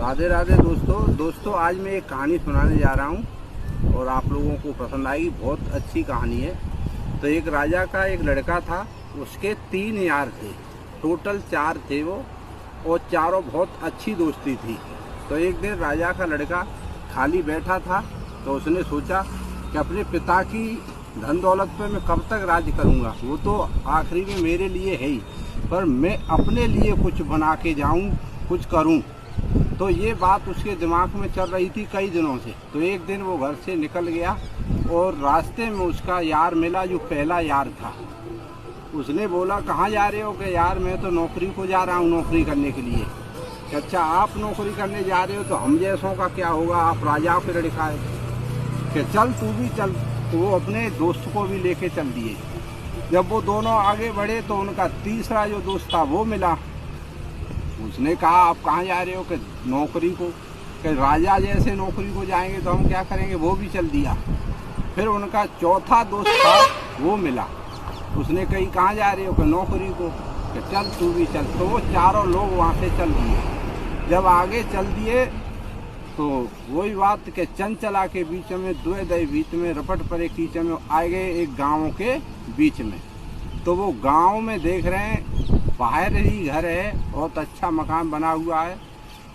राधे राधे दोस्तों आज मैं एक कहानी सुनाने जा रहा हूँ और आप लोगों को पसंद आएगी। बहुत अच्छी कहानी है। तो एक राजा का एक लड़का था, उसके 3 यार थे, टोटल 4 थे वो, और चारों बहुत अच्छी दोस्ती थी। तो एक दिन राजा का लड़का खाली बैठा था तो उसने सोचा कि अपने पिता की धन दौलत पर मैं कब तक राज करूँगा, वो तो आखिरी में मेरे लिए है ही, पर मैं अपने लिए कुछ बना के जाऊँ, कुछ करूँ। तो ये बात उसके दिमाग में चल रही थी कई दिनों से। तो एक दिन वो घर से निकल गया और रास्ते में उसका यार मिला, जो पहला यार था। उसने बोला, कहाँ जा रहे हो? कि यार मैं तो नौकरी को जा रहा हूँ, नौकरी करने के लिए। कि अच्छा आप नौकरी करने जा रहे हो तो हम जैसों का क्या होगा, आप राजाओं के लड़का है, कि चल तू भी चल। तो वो अपने दोस्त को भी लेके चल दिए। जब वो दोनों आगे बढ़े तो उनका तीसरा जो दोस्त था वो मिला। उसने कहा, आप कहाँ जा रहे हो? कि नौकरी को। कि राजा जैसे नौकरी को जाएंगे तो हम क्या करेंगे, वो भी चल दिया। फिर उनका चौथा दोस्त था वो मिला। उसने कही, कहाँ जा रहे हो? कि नौकरी को। कि चल तू भी चल। तो वो चारों लोग वहाँ से चल दिए। जब आगे चल दिए तो वही बात कि चंचला के बीच में, द्वे बीच में, रपट परे कीच में आ गए एक गाँव के बीच में। तो वो गाँव में देख रहे हैं बाहर ही घर है, बहुत अच्छा मकान बना हुआ है।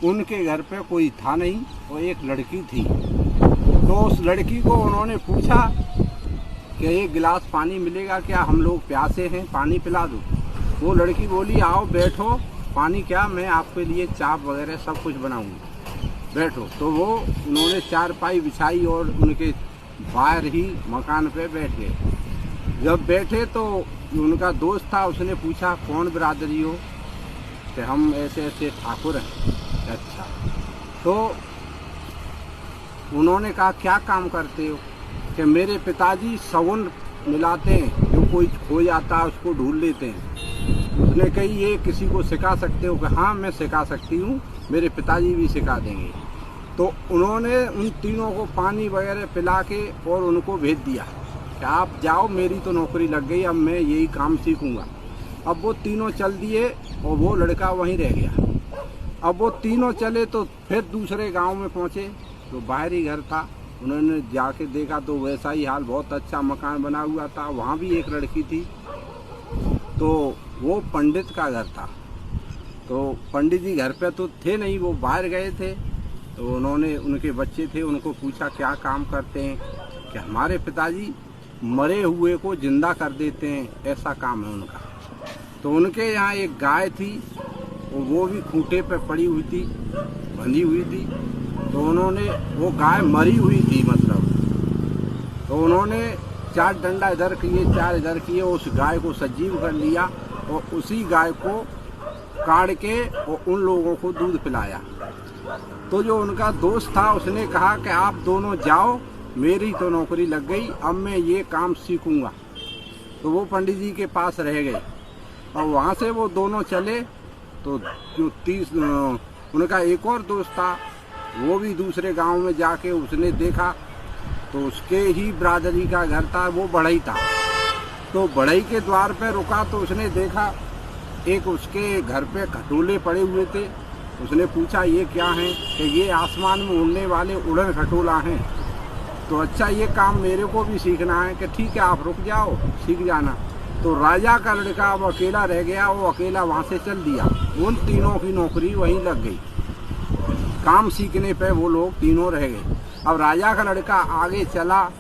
उनके घर पे कोई था नहीं और एक लड़की थी। तो उस लड़की को उन्होंने पूछा कि एक गिलास पानी मिलेगा क्या, हम लोग प्यासे हैं, पानी पिला दो। वो लड़की बोली, आओ बैठो, पानी क्या, मैं आपके लिए चाप वगैरह सब कुछ बनाऊंगी, बैठो। तो वो उन्होंने चारपाई बिछाई और उनके बाहर ही मकान पे बैठ गए। जब बैठे तो उनका दोस्त था, उसने पूछा, कौन बिरादरी हो? कि हम ऐसे ऐसे ठाकुर हैं। अच्छा। तो उन्होंने कहा, क्या काम करते हो? कि मेरे पिताजी सगुन मिलाते हैं, जो कोई खो जाता है उसको ढूंढ लेते हैं। उसने कही, ये किसी को सिखा सकते हो? कि हाँ मैं सिखा सकती हूँ, मेरे पिताजी भी सिखा देंगे। तो उन्होंने उन तीनों को पानी वगैरह पिला के और उनको भेज दिया कि आप जाओ, मेरी तो नौकरी लग गई, अब मैं यही काम सीखूंगा। अब वो तीनों चल दिए और वो लड़का वहीं रह गया। अब वो तीनों चले तो फिर दूसरे गांव में पहुंचे तो बाहरी घर था। उन्होंने जाके देखा तो वैसा ही हाल, बहुत अच्छा मकान बना हुआ था। वहाँ भी एक लड़की थी। तो वो पंडित का घर था। तो पंडित जी घर पे तो थे नहीं, वो बाहर गए थे। तो उन्होंने, उनके बच्चे थे, उनको पूछा, क्या काम करते हैं? कि हमारे पिताजी मरे हुए को जिंदा कर देते हैं, ऐसा काम है उनका। तो उनके यहाँ एक गाय थी, वो भी खूंटे पे पड़ी हुई थी, बंधी हुई थी। तो उन्होंने, वो गाय मरी हुई थी मतलब, तो उन्होंने 4 डंडा इधर किए, 4 इधर किए, उस गाय को सजीव कर लिया और उसी गाय को काट के और उन लोगों को दूध पिलाया। तो जो उनका दोस्त था उसने कहा कि आप दोनों जाओ, मेरी तो नौकरी लग गई, अब मैं ये काम सीखूंगा। तो वो पंडित जी के पास रह गए और वहाँ से वो दोनों चले। तो जो उनका एक और दोस्त था, वो भी दूसरे गांव में जाके उसने देखा तो उसके ही बिरादरी का घर था, वो बढ़ई था। तो बढ़ई के द्वार पे रुका तो उसने देखा एक उसके घर पे खटोले पड़े हुए थे। उसने पूछा, ये क्या हैं? कि ये आसमान में उड़ने वाले उड़न खटोला हैं। तो अच्छा, ये काम मेरे को भी सीखना है। कि ठीक है, आप रुक जाओ, सीख जाना। तो राजा का लड़का अब अकेला रह गया, वो अकेला वहाँ से चल दिया। उन तीनों की नौकरी वहीं लग गई। काम सीखने पे वो लोग तीनों रह गए। अब राजा का लड़का आगे चला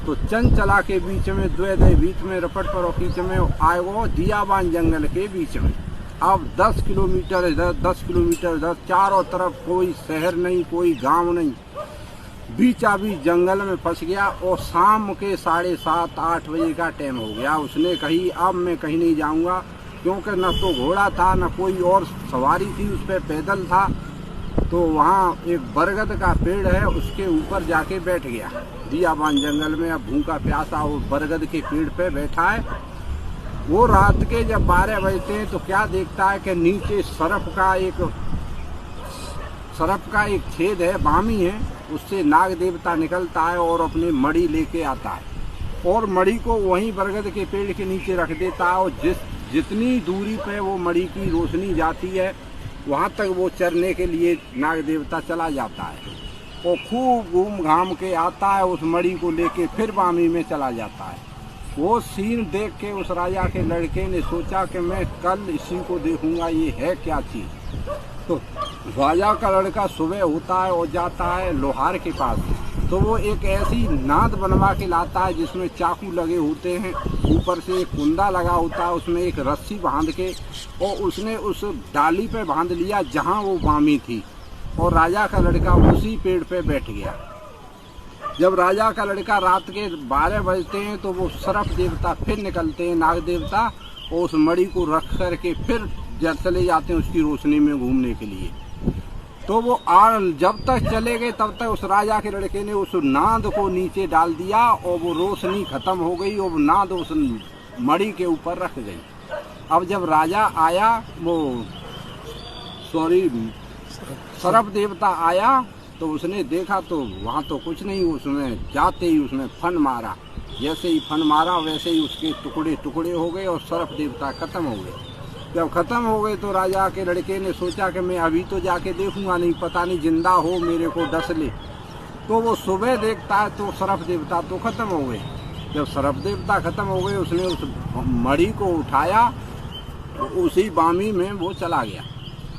तो चंचला के बीच में, द्वे बीच में, रपट पर कीच में आए वो दियाबान जंगल के बीच में। अब 10 किलोमीटर इधर, 10 किलोमीटर इधर, चारों तरफ कोई शहर नहीं, कोई गांव नहीं, बीचा बीच जंगल में फंस गया। और शाम के 7:30-8 बजे का टाइम हो गया। उसने कही, अब मैं कहीं नहीं जाऊंगा, क्योंकि न तो घोड़ा था, न कोई और सवारी थी, उस पर पैदल था। तो वहाँ एक बरगद का पेड़ है, उसके ऊपर जाके बैठ गया दियाबान जंगल में। अब भूखा प्यासा वो बरगद के पेड़ पे बैठा है। वो रात के जब 12 बजते हैं तो क्या देखता है कि नीचे सरफ का एक छेद है, बामी है, उससे नाग देवता निकलता है और अपनी मड़ी लेके आता है और मड़ी को वहीं बरगद के पेड़ के नीचे रख देता है। और जितनी दूरी पे वो मड़ी की रोशनी जाती है वहाँ तक वो चरने के लिए नाग देवता चला जाता है और खूब घूम घाम के आता है, उस मणि को लेके फिर बामी में चला जाता है। वो सीन देख के उस राजा के लड़के ने सोचा कि मैं कल इसी को देखूंगा, ये है क्या चीज़। तो राजा का लड़का सुबह होता है और जाता है लोहार के पास, तो वो एक ऐसी नाद बनवा के लाता है जिसमें चाकू लगे होते हैं, ऊपर से एक कुंदा लगा होता है, उसमें एक रस्सी बांध के और उसने उस डाली पे बांध लिया जहाँ वो बामी थी, और राजा का लड़का उसी पेड़ पे बैठ गया। जब राजा का लड़का रात के 12 बजते हैं तो वो सर्प देवता फिर निकलते हैं, नाग देवता, और उस मणि को रख करके फिर चले जाते हैं उसकी रोशनी में घूमने के लिए। तो वो जब तक चले गए तब तक उस राजा के लड़के ने उस नाद को नीचे डाल दिया और वो रोशनी खत्म हो गई और नाद उस मणि के ऊपर रख गई। अब जब राजा आया, वो सर्प देवता आया, तो उसने देखा तो वहाँ तो कुछ नहीं, उसमें जाते ही उसने फन मारा, जैसे ही फन मारा वैसे ही उसके टुकड़े टुकड़े हो गए और सर्प देवता खत्म हो गए। जब खत्म हो गए तो राजा के लड़के ने सोचा कि मैं अभी तो जाके देखूंगा, नहीं पता नहीं जिंदा हो मेरे को डस ले। तो वो सुबह देखता है तो सर्प देवता तो खत्म हो गए। जब सर्प देवता खत्म हो गए उसने उस मणि को उठाया, तो उसी बामी में वो चला गया।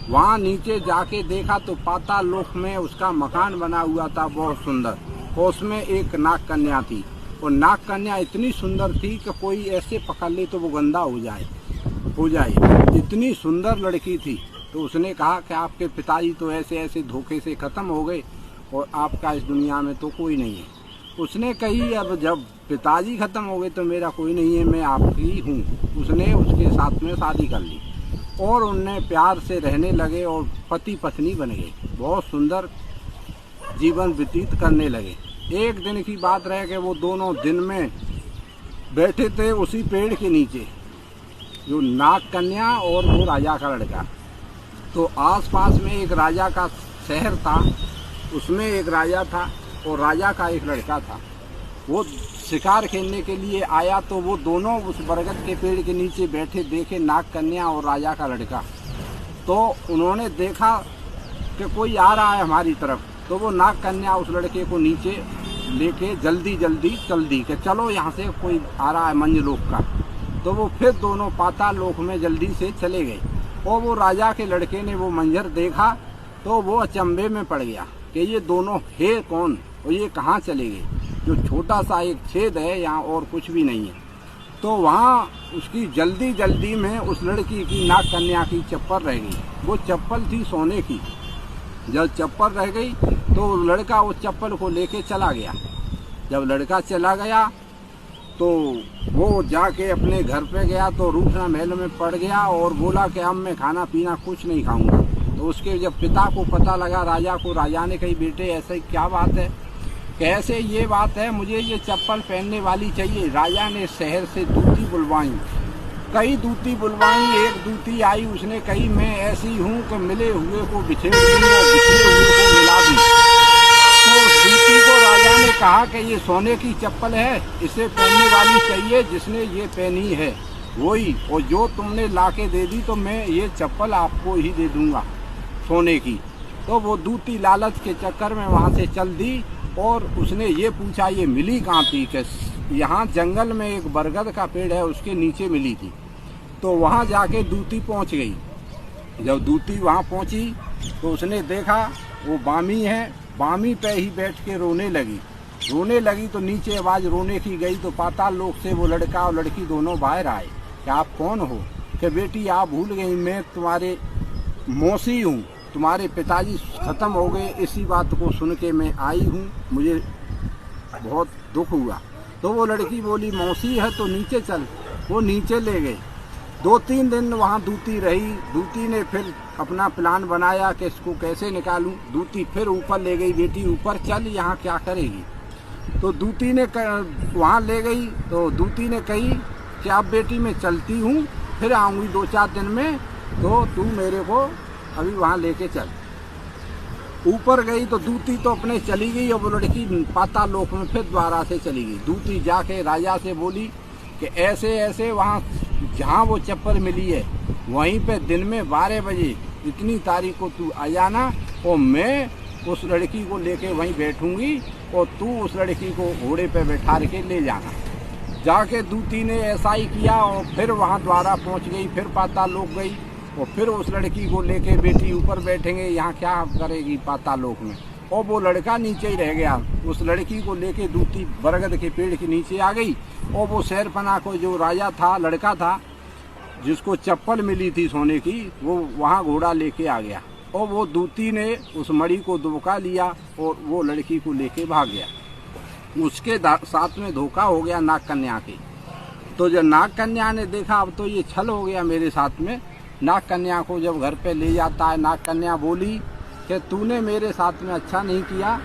वहाँ नीचे जाके देखा तो पाताल लोक में उसका मकान बना हुआ था बहुत सुंदर, और उसमें एक नाग कन्या थी, और नाग कन्या इतनी सुंदर थी कि कोई ऐसे पकड़ ले तो वो गंदा हो जाए, इतनी सुंदर लड़की थी। तो उसने कहा कि आपके पिताजी तो ऐसे ऐसे धोखे से ख़त्म हो गए और आपका इस दुनिया में तो कोई नहीं है। उसने कही अब जब पिताजी ख़त्म हो गए तो मेरा कोई नहीं है, मैं आपकी हूँ। उसने उसके साथ में शादी कर ली और उनने प्यार से रहने लगे और पति पत्नी बन गए, बहुत सुंदर जीवन व्यतीत करने लगे। एक दिन की बात रह के वो दोनों दिन में बैठे थे उसी पेड़ के नीचे, जो नाग कन्या और वो राजा का लड़का। तो आसपास में एक राजा का शहर था, उसमें एक राजा था और राजा का एक लड़का था। वो शिकार खेलने के लिए आया तो वो दोनों उस बरगद के पेड़ के नीचे बैठे देखे नाग कन्या और राजा का लड़का। तो उन्होंने देखा कि कोई आ रहा है हमारी तरफ, तो वो नाग कन्या उस लड़के को नीचे लेके जल्दी जल्दी चल दी कि चलो यहाँ से कोई आ रहा है मंजलोक का। तो वो फिर दोनों पाताल लोक में जल्दी से चले गए और वो राजा के लड़के ने वो मंजर देखा तो वो अचंभे में पड़ गया कि ये दोनों है कौन और ये कहाँ चले गए, जो छोटा सा एक छेद है यहाँ और कुछ भी नहीं है। तो वहाँ उसकी जल्दी जल्दी में उस लड़की की नाग कन्या की चप्पल रह गई, वो चप्पल थी सोने की। जब चप्पल रह गई तो लड़का उस चप्पल को लेके चला गया। जब लड़का चला गया तो वो जाके अपने घर पे गया तो रूठना महल में पड़ गया और बोला कि अब मैं खाना पीना कुछ नहीं खाऊंगा। तो उसके जब पिता को पता लगा राजा को, राजा ने कही बेटे ऐसे क्या बात है, कैसे ये बात है, मुझे ये चप्पल पहनने वाली चाहिए। राजा ने शहर से दूती बुलवाई, कई दूती बुलवाई, एक दूती आई, उसने कही मैं ऐसी हूँ कि मिले हुए को बिछेड़ दूँ और बिछड़े हुए को मिला दूँ। तो उस दूती को राजा ने कहा कि ये सोने की चप्पल है, इसे पहनने वाली चाहिए, जिसने ये पहनी है वही, और जो तुमने लाके दे दी तो मैं ये चप्पल आपको ही दे दूंगा सोने की। तो वो दूती लालच के चक्कर में वहाँ से चल दी और उसने ये पूछा ये मिली कहाँ थी, कि यहाँ जंगल में एक बरगद का पेड़ है उसके नीचे मिली थी। तो वहाँ जाके दूती पहुँच गई। जब दूती वहाँ पहुँची तो उसने देखा वो बामी है, बामी पे ही बैठ के रोने लगी तो नीचे आवाज़ रोने की गई तो पाताल लोक से वो लड़का और लड़की दोनों बाहर आए कि आप कौन हो। कि बेटी आप भूल गई, मैं तुम्हारे मौसी हूँ, तुम्हारे पिताजी ख़त्म हो गए, इसी बात को सुन के मैं आई हूँ, मुझे बहुत दुख हुआ। तो वो लड़की बोली मौसी है तो नीचे चल, वो नीचे ले गए। 2-3 दिन वहाँ दूती रही। दूती ने फिर अपना प्लान बनाया कि इसको कैसे निकालूं। दूती फिर ऊपर ले गई, बेटी ऊपर चल, यहाँ क्या करेगी। तो दूती ने वहाँ ले गई तो दूती ने कही कि अब बेटी मैं चलती हूँ, फिर आऊँगी 2-4 दिन में, तो तू मेरे को अभी वहाँ लेके चल। ऊपर गई तो दूती तो अपने चली गई और वो लड़की पाताल लोक में फिर द्वारा से चली गई। दूती जाके राजा से बोली कि ऐसे ऐसे वहाँ जहाँ वो चप्पल मिली है वहीं पे दिन में 12 बजे इतनी तारीख को तू आ जाना और मैं उस लड़की को लेके वहीं बैठूंगी और तू उस लड़की को घोड़े पे बैठा के ले जाना। जाके दूती ने ऐसा ही किया और फिर वहाँ द्वारा पहुँच गई, फिर पाताल लोक गई और फिर उस लड़की को लेके बेटी ऊपर बैठेंगे, यहाँ क्या करेगी पाताल लोक में, और वो लड़का नीचे ही रह गया। उस लड़की को लेके दूती बरगद के पेड़ के नीचे आ गई और वो शहरपनाह को जो राजा था, लड़का था जिसको चप्पल मिली थी सोने की, वो वहाँ घोड़ा लेके आ गया और वो दूती ने उस मणि को धोखा लिया और वो लड़की को लेके भाग गया। उसके साथ में धोखा हो गया नाग कन्या की। तो जब नाग कन्या ने देखा अब तो ये छल हो गया मेरे साथ में, नाग कन्या को जब घर पे ले जाता है, नाग कन्या बोली कि तूने मेरे साथ में अच्छा नहीं किया,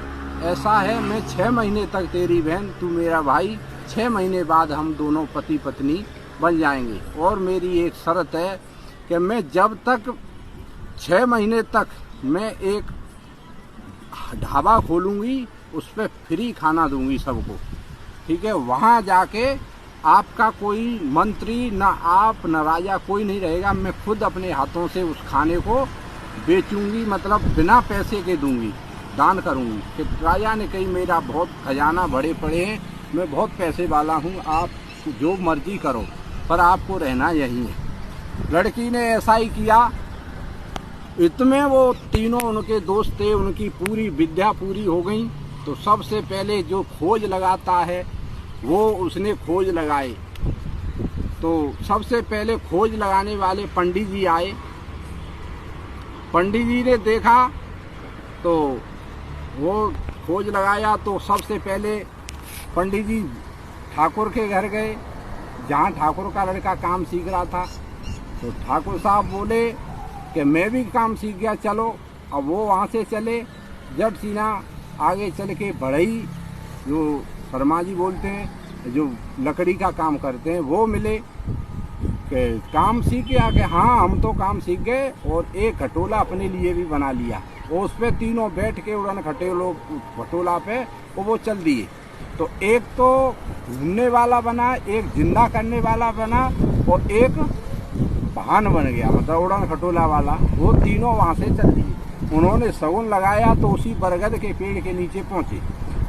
ऐसा है मैं 6 महीने तक तेरी बहन, तू मेरा भाई, 6 महीने बाद हम दोनों पति पत्नी बन जाएंगे और मेरी एक शर्त है कि मैं जब तक 6 महीने तक मैं एक ढाबा खोलूंगी उस पर फ्री खाना दूंगी सबको, ठीक है। वहाँ जाके आपका कोई मंत्री न आप न राजा कोई नहीं रहेगा, मैं खुद अपने हाथों से उस खाने को बेचूंगी, मतलब बिना पैसे के दूंगी, दान करूंगी। कि राजा ने कही मेरा बहुत खजाना बड़े पड़े हैं, मैं बहुत पैसे वाला हूँ, आप जो मर्जी करो पर आपको रहना यही है। लड़की ने ऐसा ही किया। इतने वो तीनों उनके दोस्त थे, उनकी पूरी विद्या पूरी हो गई। तो सबसे पहले जो खोज लगाता है वो उसने खोज लगाए। तो सबसे पहले खोज लगाने वाले पंडित जी आए। पंडित जी ने देखा तो वो खोज लगाया। तो सबसे पहले पंडित जी ठाकुर के घर गए, जहाँ ठाकुर का लड़का काम सीख रहा था। तो ठाकुर साहब बोले कि मैं भी काम सीख गया, चलो। अब वो वहाँ से चले। जट सीना आगे चल के बढ़ई, जो शर्मा जी बोलते हैं, जो लकड़ी का काम करते हैं, वो मिले कि काम सीख गया। कि हाँ हम तो काम सीख गए और एक खटोला अपने लिए भी बना लिया और उस पर तीनों बैठ के उड़न खटोला पे वो चल दिए। तो एक तो घूमने वाला बना, एक जिंदा करने वाला बना और एक वाहन बन गया, मतलब उड़न खटोला वाला। वो तीनों वहाँ से चल दिए। उन्होंने सगुन लगाया तो उसी बरगद के पेड़ के नीचे पहुँचे।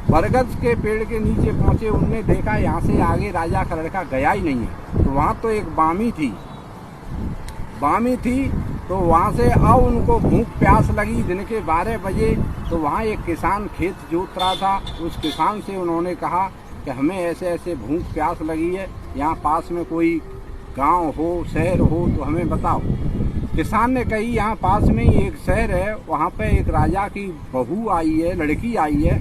बरगद के पेड़ के नीचे पहुँचे, उनने देखा यहाँ से आगे राजा का लड़का गया ही नहीं है। तो वहाँ तो एक बामी थी। तो वहाँ से अब उनको भूख प्यास लगी। दिन के 12 बजे तो वहाँ एक किसान खेत जोत रहा था। उस किसान से उन्होंने कहा कि हमें ऐसे ऐसे भूख प्यास लगी है, यहाँ पास में कोई गांव हो, शहर हो तो हमें बताओ। किसान ने कही यहाँ पास में ही एक शहर है, वहाँ पे एक राजा की बहू आई है, लड़की आई है,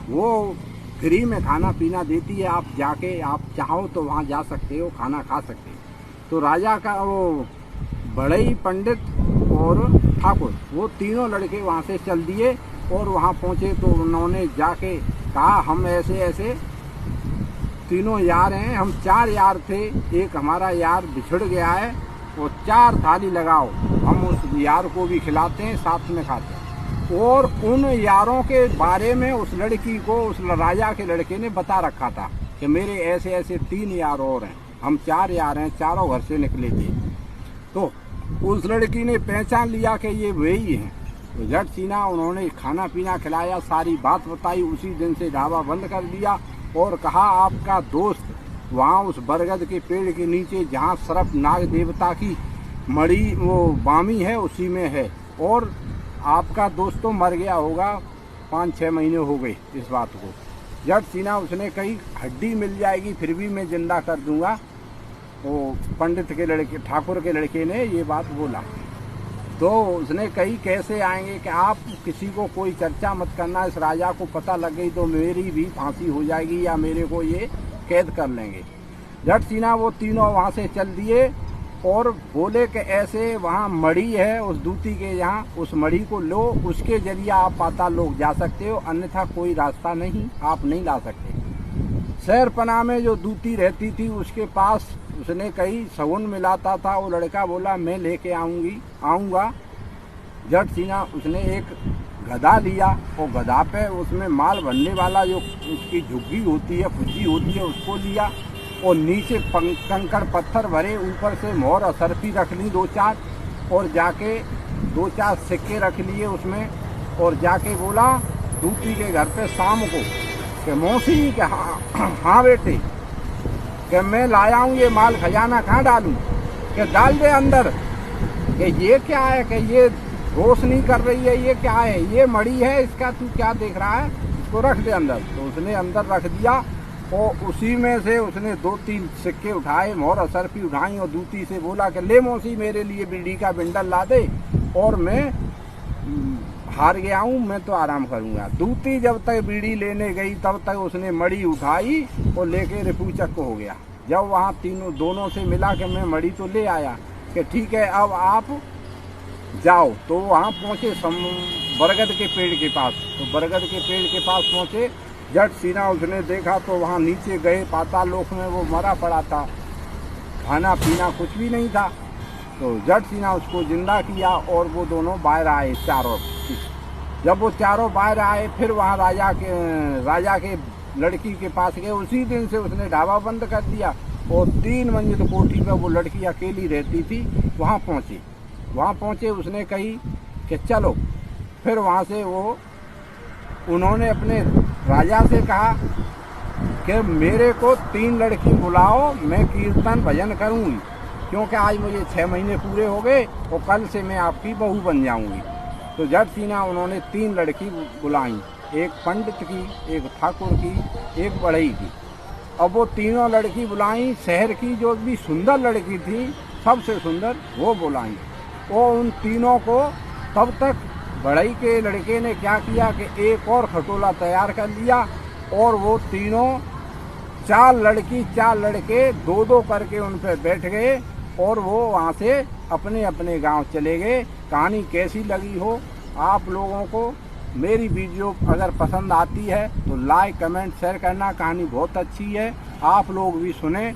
वो फ्री में खाना पीना देती है, आप जाके आप चाहो तो वहाँ जा सकते हो, खाना खा सकते हो। तो राजा का वो बड़ई, पंडित और ठाकुर, वो तीनों लड़के वहाँ से चल दिए और वहाँ पहुँचे। तो उन्होंने जाके कहा हम ऐसे ऐसे तीनों यार हैं, हम 4 यार थे, एक हमारा यार बिछड़ गया है और 4 थाली लगाओ, हम उस यार को भी खिलाते हैं, साथ में खाते हैं। और उन यारों के बारे में उस लड़की को उस राजा के लड़के ने बता रखा था कि मेरे ऐसे ऐसे 3 यार और हैं, हम 4 यार हैं, चारों घर से निकले थे। तो उस लड़की ने पहचान लिया कि ये वही हैं। तो झट सीना उन्होंने खाना पीना खिलाया, सारी बात बताई। उसी दिन से ढाबा बंद कर दिया और कहा आपका दोस्त वहाँ उस बरगद के पेड़ के नीचे जहाँ सर्प नाग देवता की मणि वो बामी है उसी में है, और आपका दोस्त तो मर गया होगा, 5-6 महीने हो गए इस बात को। जट सीना उसने कही हड्डी मिल जाएगी फिर भी मैं जिंदा कर दूंगा। वो पंडित के लड़के, ठाकुर के लड़के ने ये बात बोला। तो उसने कही कैसे आएंगे कि आप किसी को कोई चर्चा मत करना, इस राजा को पता लग गई तो मेरी भी फांसी हो जाएगी या मेरे को ये कैद कर लेंगे। झट सीना वो तीनों वहाँ से चल दिए और बोले कि ऐसे वहाँ मड़ी है उस दूती के यहाँ, उस मड़ी को लो, उसके जरिए आप पाताल लोक जा सकते हो, अन्यथा कोई रास्ता नहीं, आप नहीं ला सकते। शहरपनाह में जो दूती रहती थी उसके पास उसने कही सगुन मिलाता था, वो लड़का बोला मैं लेके आऊँगा। झट सीना उसने एक गधा लिया और गधा पे उसमें माल भरने वाला जो उसकी झुग्गी होती है, खुज्जी होती है, उसको लिया और नीचे कंकड़ पत्थर भरे, ऊपर से मोहर असरफी रख ली 2-4 और जाके 2-4 सिक्के रख लिए उसमें और जाके बोला दूती के घर पे शाम को कि मौसी कि हाँ बेटे कि मैं लाया हूँ ये माल खजाना, कहाँ डालूं? कि डाल दे अंदर। कि ये क्या है? कि ये रोशनी कर रही है, ये क्या है? ये मड़ी है, इसका तू क्या देख रहा है? इसको रख दे अंदर। तो उसने अंदर रख दिया और उसी में से उसने 2-3 सिक्के उठाए, मोहर असरफी उठाई और दूती से बोला कि ले मौसी मेरे लिए बीड़ी का बिंडल ला दे और मैं हार गया हूँ, मैं तो आराम करूँगा। दूती जब तक बीड़ी लेने गई तब तक उसने मड़ी उठाई और लेके रिफूचक को हो गया। जब वहाँ दोनों से मिला कि मैं मड़ी तो ले आया, कि ठीक है अब आप जाओ। तो वहाँ पहुँचे बरगद के पेड़ के पास। तो बरगद के पेड़ के पास पहुँचे, झट सीना उसने देखा तो वहाँ नीचे गए, पाताल लोक में वो मरा पड़ा था, खाना पीना कुछ भी नहीं था। तो झट सीना उसको जिंदा किया और वो दोनों बाहर आए चारों। जब वो चारों बाहर आए फिर वहाँ राजा के लड़की के पास गए। उसी दिन से उसने ढाबा बंद कर दिया और 3 मंजिल कोठी पर वो लड़की अकेली रहती थी, वहाँ पहुँचे। उसने कही कि चलो। फिर वहाँ से उन्होंने अपने राजा से कहा कि मेरे को 3 लड़की बुलाओ, मैं कीर्तन भजन करूँगी, क्योंकि आज मुझे 6 महीने पूरे हो गए और कल से मैं आपकी बहू बन जाऊँगी। तो झट सीना उन्होंने 3 लड़की बुलाई, एक पंडित की, एक ठाकुर की, एक बढ़ई की। अब वो तीनों लड़की बुलाई, शहर की जो भी सुंदर लड़की थी, सबसे सुंदर वो बुलाई। और उन तीनों को तब तक बढ़ई के लड़के ने क्या किया कि एक और खटोला तैयार कर लिया और वो तीनों 4 लड़की 4 लड़के 2-2 करके उन पर बैठ गए और वो वहाँ से अपने अपने गांव चले गए। कहानी कैसी लगी हो आप लोगों को? मेरी वीडियो अगर पसंद आती है तो लाइक कमेंट शेयर करना। कहानी बहुत अच्छी है, आप लोग भी सुने।